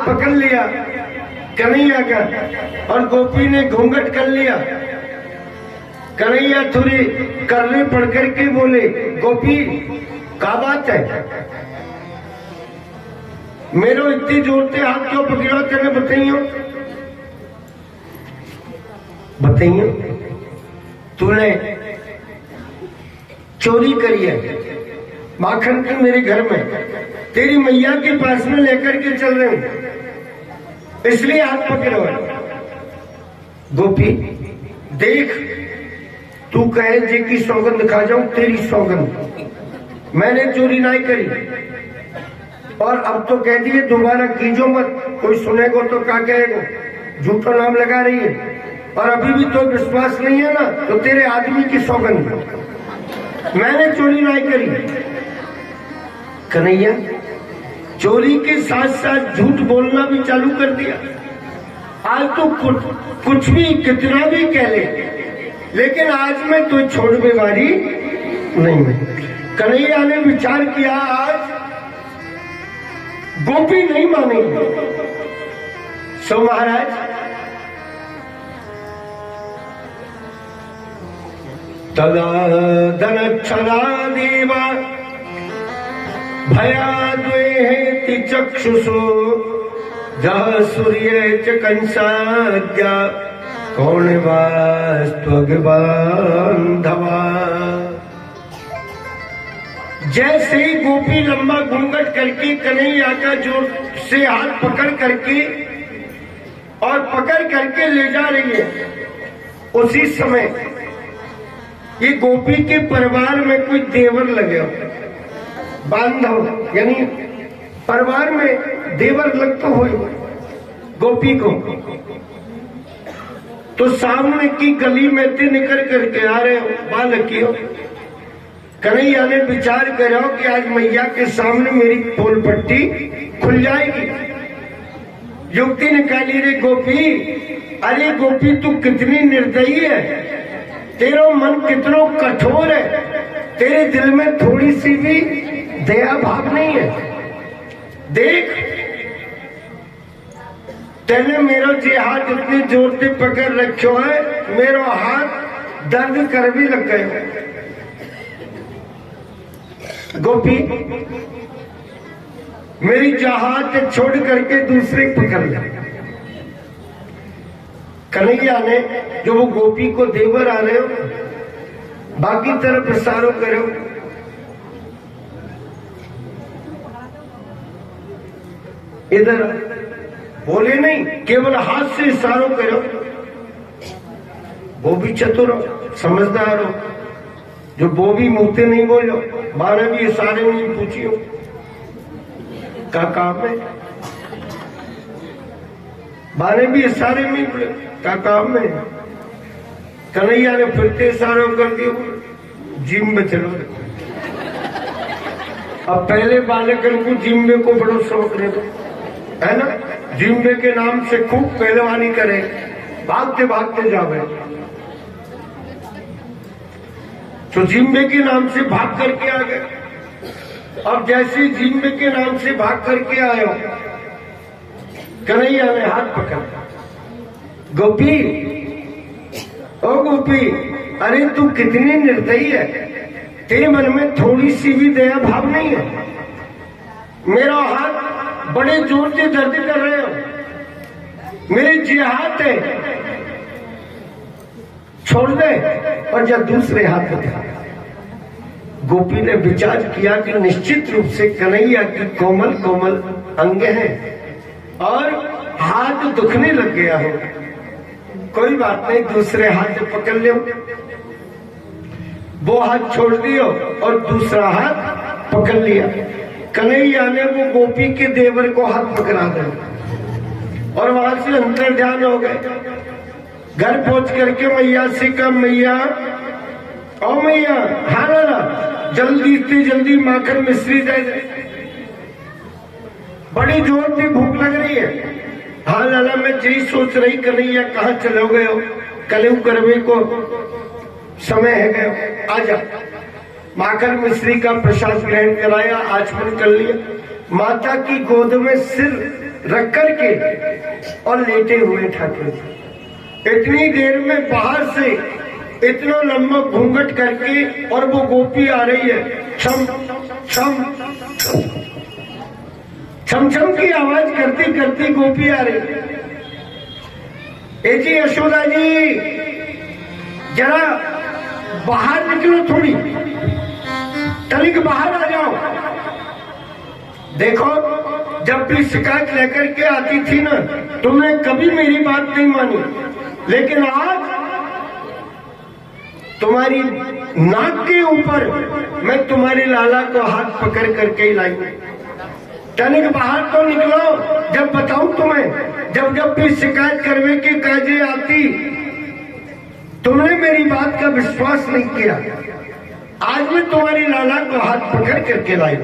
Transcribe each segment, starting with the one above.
पकड़ लिया कन्हैया का और गोपी ने घूंघट कर लिया। कन्हैया थोड़ी करने पड़ करके बोले, गोपी क्या बात है, मेरो इतनी जोर से हाथ क्यों पकड़ा, तेने बताइयो बताइयो, तूने चोरी करी है माखन की मेरे घर में, तेरी मैया के पास में लेकर के चल रहे हूं, इसलिए हाथ पकड़ो। गोपी देख, तू कहे जे की सौगंध खा जाऊं, तेरी सौगंध, मैंने चोरी नहीं करी, और अब तो कह दिए दोबारा कीजो मत, कोई सुनेगो तो क्या कहेगो, झूठा नाम लगा रही है, और अभी भी तो विश्वास नहीं है ना, तो तेरे आदमी की सौगंध, मैंने चोरी नहीं करी। कन्हैया चोरी के साथ साथ झूठ बोलना भी चालू कर दिया। आज तो कुछ भी कितना भी कह ले, लेकिन आज मैं तो छोड़ने वाली नहीं है। कन्हैया ने विचार किया, आज गोपी नहीं मानेगी, सो महाराज तदा धनक्षरा देवा भयाद्वेहेति चक्षुषो जह सूर्य च कंसाद्या कौन वास्त्वग्बान्धवा। जैसे ही गोपी लंबा घूंघट करके कन्हैया का जोर से हाथ पकड़ करके और पकड़ करके ले जा रही है, उसी समय ये गोपी के परिवार में कोई देवर लगे, बांधव यानी परिवार में देवर लगता हो गोपी को, तो सामने की गली में से निकल करके आ रहे हो बालकियों। कन्हैया ने विचार करा कि आज मैया के सामने मेरी पोल पट्टी खुल जाएगी। युवती ने कहा, रे गोपी, अरे गोपी तू कितनी निर्दयी है, तेरा मन कितना कठोर है, तेरे दिल में थोड़ी सी भी दया भाव नहीं है। देख, तेने मेरा जे हाथ इतनी जोर से पकड़ रखो है, मेरा हाथ दर्द कर भी लग गए। गोपी मेरी चाहत छोड़ करके दूसरे पकड़ ले। कन्हैया ने जो वो गोपी को देवर आ रहे हो, बाकी तरफ इशारों करो, इधर बोले नहीं, केवल हाथ से इशारों करो। वो भी चतुर हो, समझदार हो, जो वो भी मुंहते नहीं बोलो, बारह भी इशारे नहीं पूछियो का काम है, बारह भी इशारे में का काम है। कन्हैया ने फिरते इशारों कर दियो, जिम में चलो। अब पहले बालकन को जिम्बे को बड़ो शौक रहता है ना, जिम्बे के नाम से खूब पहलवानी करे, भागते भागते जावे, तो जिम्बे के नाम से भाग करके आ गए। अब जैसे जिम्बे के नाम से भाग करके आए हो, कन्हैया ने हाथ पकड़ा, गोपी, ओ गोपी, अरे तू कितनी निर्दयी है, तेरे मन में थोड़ी सी भी दया भाव नहीं है। मेरा हाथ बड़े जोर से दर्द कर रहे हो, मेरे जी हाथ है, छोड़ दे और जब दूसरे हाथ उठा। गोपी ने विचार किया कि निश्चित रूप से कन्हैया की कोमल कोमल अंग हैं और हाथ दुखने लग गया हो, कोई बात नहीं, दूसरे हाथ पकड़ लो। वो हाथ छोड़ दियो और दूसरा हाथ पकड़ लिया। कन्हैया ने वो गोपी के देवर को हाथ पकड़ा दिया और वहां से अंतर ध्यान हो गए। घर पहुंच करके मैया से कहा, मैया, ओ मैया, हाँ ना, जल्दी से जल्दी माखन मिश्री दे दे, बड़ी जोर से भूख लग रही है। हाँ लाला, मैं यही सोच रही, कन्हैया कहाँ चले गए हो, कलयु करवे को समय है गए, आजा। माखन मिश्री का प्रसाद ग्रहण कराया, आचमन कर लिया, माता की गोद में सिर रख करके और लेटे हुए ठाकुर जी। इतनी देर में बाहर से इतना लंबा घूंघट करके और वो गोपी आ रही है, छम छम छम छम की आवाज करती करती गोपी आ रही है। ए जी यशोदा जी, जरा बाहर निकलो, थोड़ी तनिक बाहर आ जाओ। देखो, जब भी शिकायत लेकर के आती थी ना, तुमने कभी मेरी बात नहीं मानी, लेकिन आज तुम्हारी नाक के ऊपर मैं तुम्हारे लाला को हाथ पकड़ करके ही लाई। तनिक बाहर तो निकलो, जब बताऊं तुम्हें, जब जब भी शिकायत करने की काजे आती, तुमने मेरी बात का विश्वास नहीं किया। आज मैं तुम्हारी लाला को हाथ पकड़ करके लाई।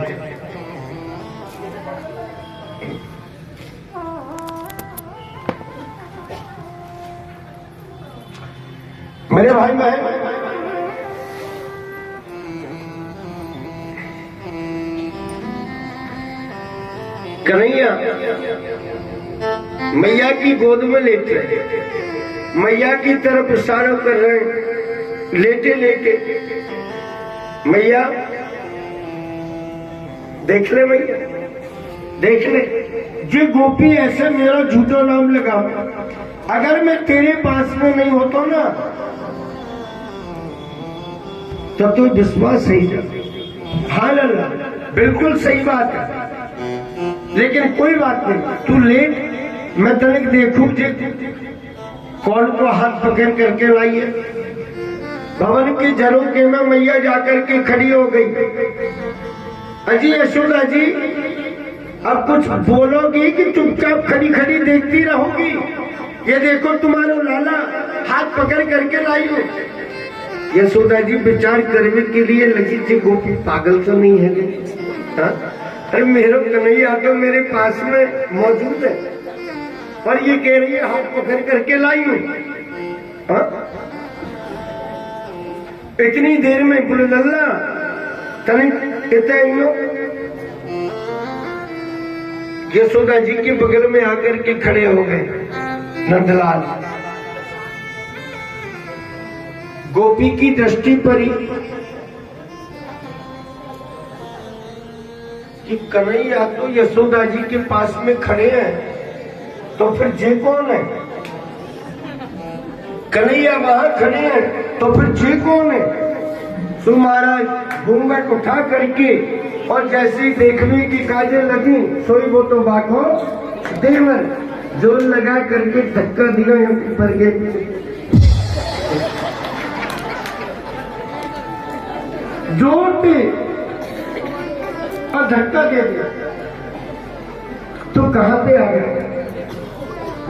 मेरे भाई बहन, कन्हैया मैया की गोद में लेटे, मैया की तरफ इशारा कर रहे हैं, लेटे लेटे। मैया देख ले, मैया देख ले, ये गोपी ऐसे मेरा झूठा नाम लगा। अगर मैं तेरे पास में नहीं होता ना, तब तो विश्वास सही जाता। हाँ लल्ला, बिल्कुल सही बात है, लेकिन कोई बात नहीं, तू लेट, मैं तनिक देखूं जे कौन को हाथ पकड़ करके लाई है। भवन के झरोखे में मैया जाकर के खड़ी हो गई। अजी यशोदा जी, अब कुछ बोलोगी कि चुपचाप खड़ी खड़ी देखती रहोगी? ये देखो, तुम्हारा लाला हाथ पकड़ करके लाई हो। यशोदा जी विचार करने के लिए लगी थी, गोपी पागल तो नहीं है? हाँ? अरे मेरा कन्हैया तो मेरे पास में मौजूद है और ये कह रही है हाथ पकड़ करके लाई हूं। इतनी देर में बोले लल्ला तनिक इतना, यशोदा जी के बगल में आकर के खड़े हो गए नंदलाल। गोपी की दृष्टि पड़ी कि कन्हैया तो यशोदा जी के पास में खड़े हैं, तो फिर जे कौन है? कन्हैया वहां खड़े हैं, तो फिर जे कौन है? तो महाराज घूंघट उठा करके और जैसी देखने की काजे लगी, सोई वो तो बाको देवर जोर लगा करके धक्का दिया ऊपर गए। जोर पे और धक्का दे दिया तो कहां पे आ गए?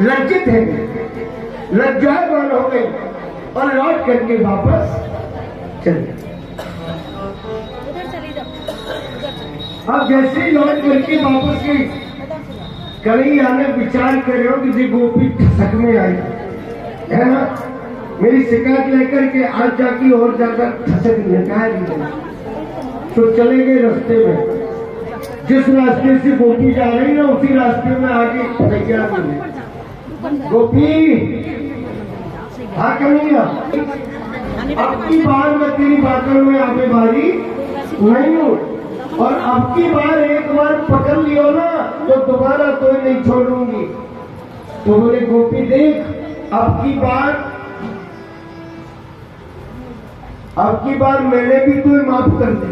लज्जित है, लज्जावान हो गई और लौट करके वापस चले। अब जैसे ही लौट करके वापस गई, कन्हैया ने विचार करे हो कि गोपी ठसक में आई है ना, मेरी शिकायत लेकर के आज जाके और ज्यादा ठसक नहीं। तो चले गए रास्ते में, जिस रास्ते से गोपी जा रही ना, उसी रास्ते में आगे कन्हैया मिले। गोपी, हाँ कन्हैया, अब की बार मैं तेरी बातों में आगे बारी नहीं हूँ, और अब की बार एक बार पकड़ लियो ना तो दोबारा तो नहीं छोड़ूंगी। तो बोले गोपी देख, अब की बार मैंने भी तुम्हें माफ कर दे।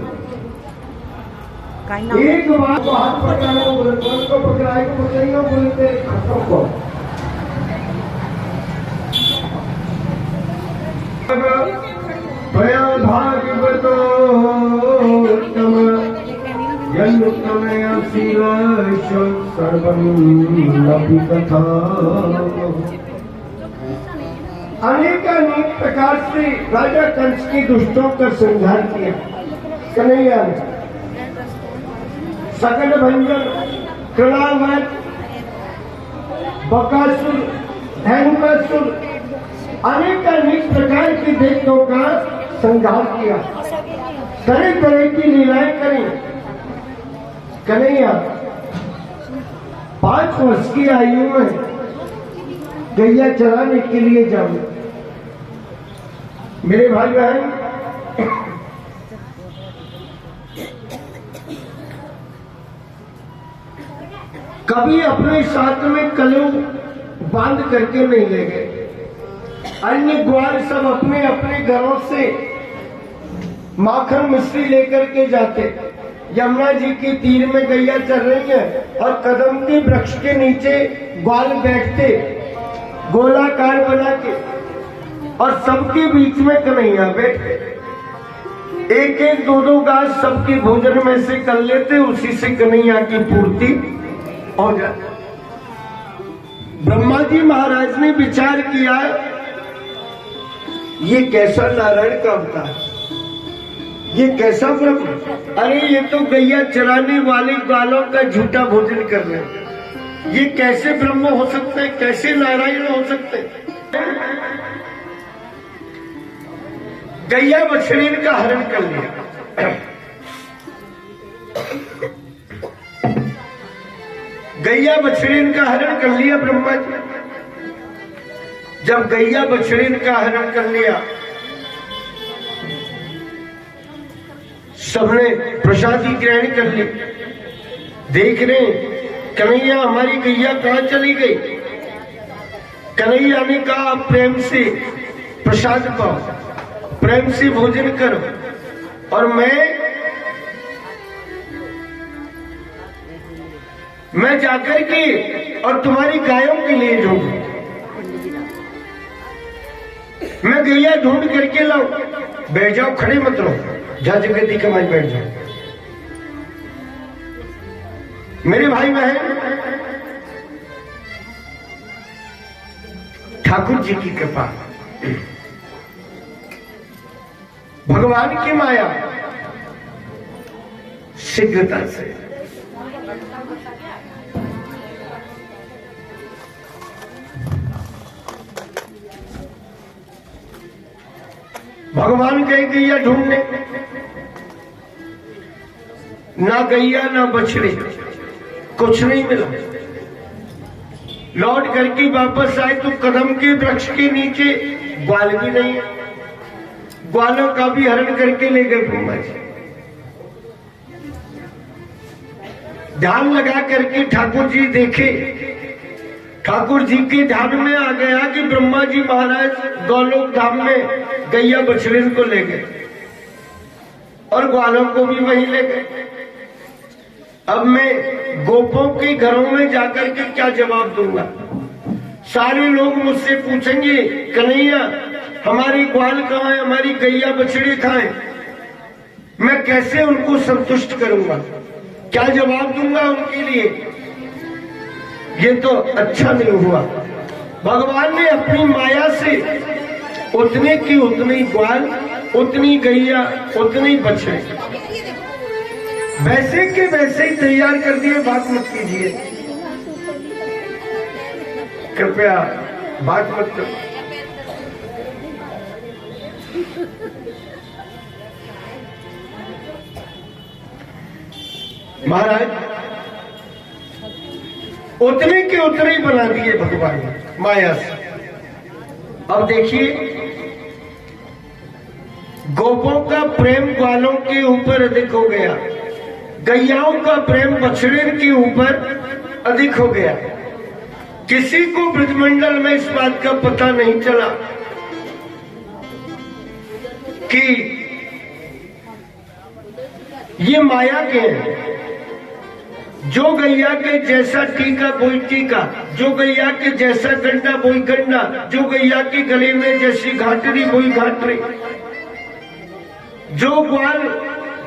एक बार तो हाथ पकड़ाए, बोले कौन को पकड़ाए को बताइए, बोले तेरे खतों को। भागवतो कथा अनेक प्रकार से राजा कंस की दुष्टों का संहार किया कन्हैया ने। सकल भंजन, कृणावत, बकासुर, धैनुकासुर, अनेक प्रकार की दैत्यों का संहार किया, तरह तरह की लीलाएं करी कन्हैया। 5 वर्ष की आयु में गैया चराने के लिए जाऊं। मेरे भाई बहन, कभी अपने साथ में कलू बांध करके नहीं ले गए। अन्य ग्वाल सब अपने अपने घरों से माखन मिश्री लेकर के जाते। यमुना जी के तीर में गैया चल रही है और कदम के वृक्ष के नीचे ग्वाल बैठते गोलाकार बना के, और सबके बीच में कन्हैया बैठते। एक एक दो दो गाज सबके भोजन में से कर लेते, उसी से कन्हैया की पूर्ति हो जाती। ब्रह्मा जी महाराज ने विचार किया, ये कैसा नारायण का अवतार, ये कैसा ब्रह्म, अरे ये तो गैया चराने वाले ग्वालों का झूठा भोजन कर रहे हैं। ये कैसे ब्रह्म हो सकते, कैसे नारायण हो सकते। गैया बछड़ी का हरण कर लिया। गैया बछड़ी का हरण कर लिया ब्रह्मा जी। जब गैया बछड़ी का हरण कर लिया, सबने प्रसादी ग्रहण कर ली। देख रहे कन्हैया हमारी गैया कहां चली गई। कन्हैया ने कहा प्रेम से प्रसाद पाओ, प्रेम से भोजन करो, और मैं जाकर के और तुम्हारी गायों के लिए ढूंढू, मैं गैया ढूंढ करके लाऊं। बैठ जाओ, खड़े मत रहो, जहां जगह दिखा मैं बैठ जाओ। मेरे भाई बहन, ठाकुर जी की कृपा, भगवान की माया शीघ्रता से भगवान गए गैया ढूंढने, ना गैया ना बछड़ी, कुछ नहीं मिला। लौट करके वापस आए तो कदम के वृक्ष के नीचे ग्वाल भी नहीं है। ग्वालों का भी हरण करके ले गए ब्रह्मा जी। ध्यान लगा करके ठाकुर जी देखे, ठाकुर जी के ध्यान में आ गया कि ब्रह्मा जी महाराज गौलोक धाम में गैया बछड़ी को ले गए और ग्वालों को भी वहीं ले गए। अब मैं गोपों के घरों में जाकर के क्या जवाब दूंगा। सारे लोग मुझसे पूछेंगे कन्हैया हमारी ग्वाल कहाँ है, हमारी गैया बछड़ी कहाँ है। मैं कैसे उनको संतुष्ट करूंगा, क्या जवाब दूंगा उनके लिए। ये तो अच्छा नहीं हुआ। भगवान ने अपनी माया से उतने की उतनी ग्वाल, उतनी गैया, उतनी बछड़ी वैसे के वैसे ही तैयार कर दिए। बात मत कीजिए, कृपया बात मत करो। महाराज उतने के उतने ही बना दिए भगवान ने माया से। अब देखिए, गोपों का प्रेम ग्वालों के ऊपर अधिक हो गया, गैयाओं का प्रेम बछड़े के ऊपर अधिक हो गया। किसी को ब्रजमंडल में इस बात का पता नहीं चला कि ये माया के हैं। जो गैया के जैसा टीका बोई टीका, जो गैया के जैसा गंडा बोई गंडा, जो गैया के गले में जैसी घाटरी बोई घाटरी, जो ग्वाल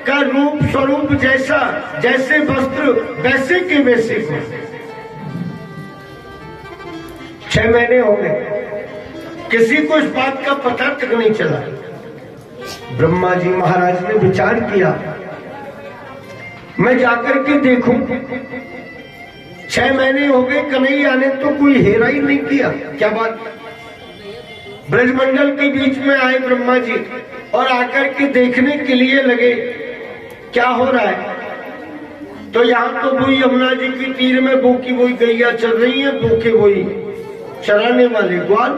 का रूप स्वरूप जैसा, जैसे वस्त्र वैसे के वैसे को। 6 महीने हो गए, किसी को इस बात का पता तक नहीं चला। ब्रह्मा जी महाराज ने विचार किया, मैं जाकर के देखूं। 6 महीने हो गए, कन्हैया ने तो कोई हेरा ही नहीं किया। क्या बात। ब्रजमंडल के बीच में आए ब्रह्मा जी और आकर के देखने के लिए लगे क्या हो रहा है। तो यहाँ तो वही यमुना जी की तीर में बोकी बोई गैया चल रही है, बोके बोई चराने वाले ग्वाल।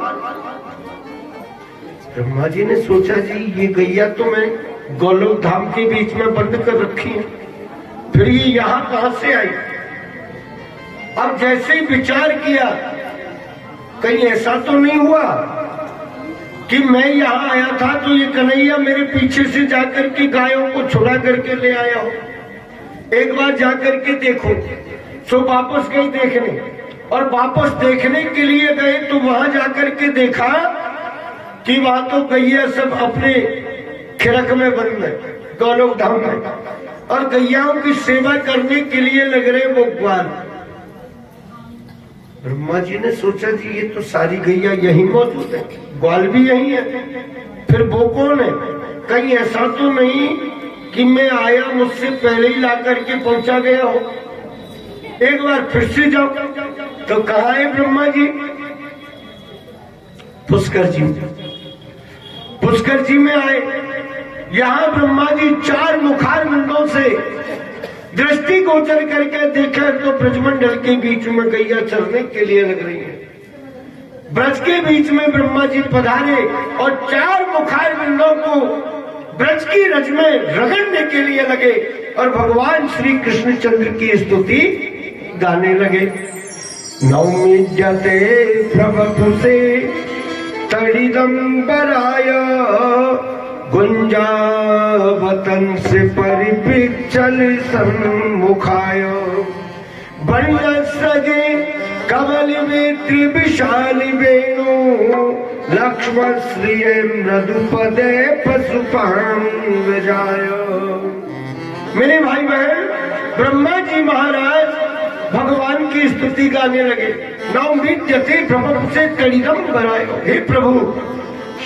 ब्रह्मा जी ने सोचा जी ये गैया तो मैं गोलोक धाम के बीच में बंद कर रखी है, फिर ये यहाँ कहां से आई। अब जैसे ही विचार किया, कहीं ऐसा तो नहीं हुआ कि मैं यहाँ आया था तो ये कन्हैया मेरे पीछे से जाकर के गायों को छुड़ा करके ले आया हो। एक बार जाकर के देखो। सो वापस गई देखने, और वापस देखने के लिए गए तो वहां जाकर के देखा कि वहां तो गैया सब अपने खिरक में बंद है गोलोक धाम में, और गैयाओं की सेवा करने के लिए लग रहे वो ग्वाल। ब्रह्मा जी ने सोचा जी ये तो सारी गैया यही मौजूद है, ग्वाल भी यही है, फिर वो कौन है। कहीं ऐसा तो नहीं कि मैं आया मुझसे पहले ही ला करके पहुंचा गया हो। एक बार फिर से जाओ तो कहा है ब्रह्मा जी, पुष्कर जी। पुष्कर जी में आए, यहां ब्रह्मा जी 4 मुखार बिंदों से दृष्टि गोचर करके देखा तो ब्रजमंडल के बीच में गैया चलने के लिए लग रही है। ब्रज के बीच में ब्रह्मा जी पधारे और 4 मुखार बिंदों को ब्रज की रज में रगड़ने के लिए लगे और भगवान श्री कृष्णचंद्र की स्तुति गाने लगे। नौमिद्यते प्रभु से तड़िदंबराय गुंजावतन से परिपिचल सम्मुखाय वर्णस्रजे कमल वेत्री विशाली वेणु लक्ष्मण श्रिय मृदुपदे पशुपांगजाय। मेरे भाई बहन, ब्रह्मा जी महाराज भगवान की स्तुति गाने लगे। नवमिद्यते प्रभु से कड़िदम बरायो, हे प्रभु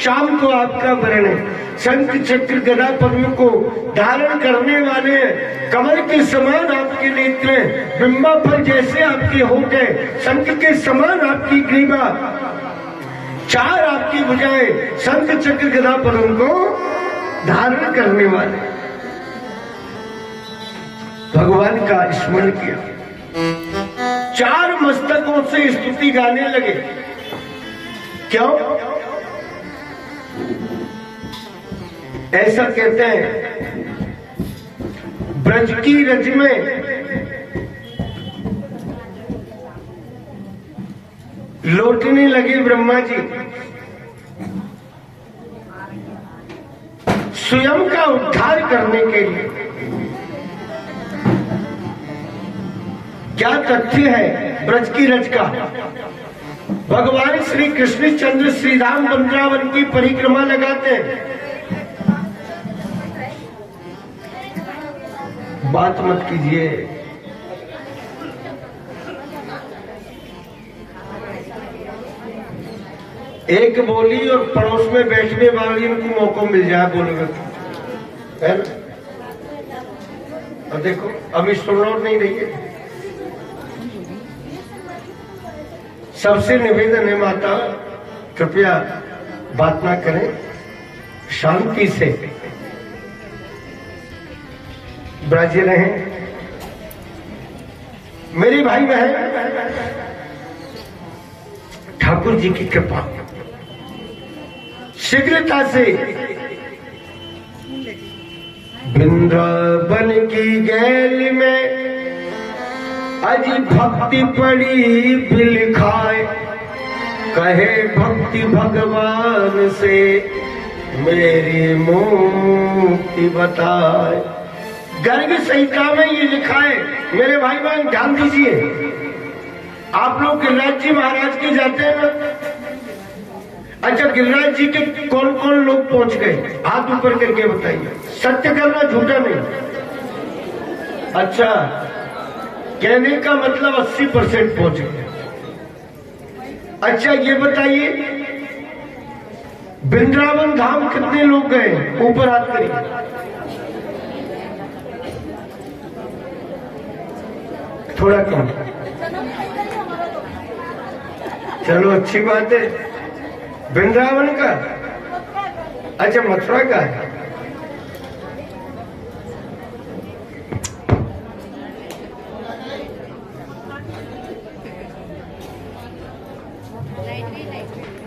शाम को आपका वर्ण है, शंख चक्र गदा पद्म को धारण करने वाले, कमल के समान आपके नेत्र, ब्रह्मा फल जैसे आपके होंठ हैं, शंख के समान आपकी ग्रीवा, 4 आपकी भुजाएं, शंख चक्र गदा पद्म को धारण करने वाले। भगवान का स्मरण किया, 4 मस्तकों से स्तुति गाने लगे। क्यों ऐसा कहते हैं? ब्रज की रज में लौटने लगे ब्रह्मा जी, स्वयं का उद्धार करने के लिए। क्या तथ्य है ब्रज की रज का? भगवान श्री कृष्णचंद्र श्रीधाम वृंदावन की परिक्रमा लगाते हैं। बात मत कीजिए, एक बोली और पड़ोस में बैठने वाली उनको मौका मिल जाए बोलोगे है ना। और देखो अभी सुनो नहीं रही है। सबसे निवेदन है माता, कृपया बात ना करें, शांति से ब्रज रहें। मेरे भाई बहन, ठाकुर जी की कृपा शीघ्रता से वृंदावन की गैल में अजी भक्ति पड़ी बिलखाए, कहे भक्ति भगवान से मेरी मुक्ति बताए। गर्ग संहिता में ये लिखा है। मेरे भाई बहन ध्यान दीजिए, आप लोग गिरिराज जी महाराज के जाते हैं ना। अच्छा, गिरिराज जी के कौन कौन लोग पहुंच गए? हाथ ऊपर करके बताइए, सत्य करना, झूठा नहीं। अच्छा, कहने का मतलब 80% पहुंच गए। अच्छा ये बताइए, वृंदावन धाम कितने लोग गए? ऊपर हाथ करिए। थोड़ा कम, चलो अच्छी बात है। वृंदावन का, अच्छा मथुरा का है। लाइट गई लाइट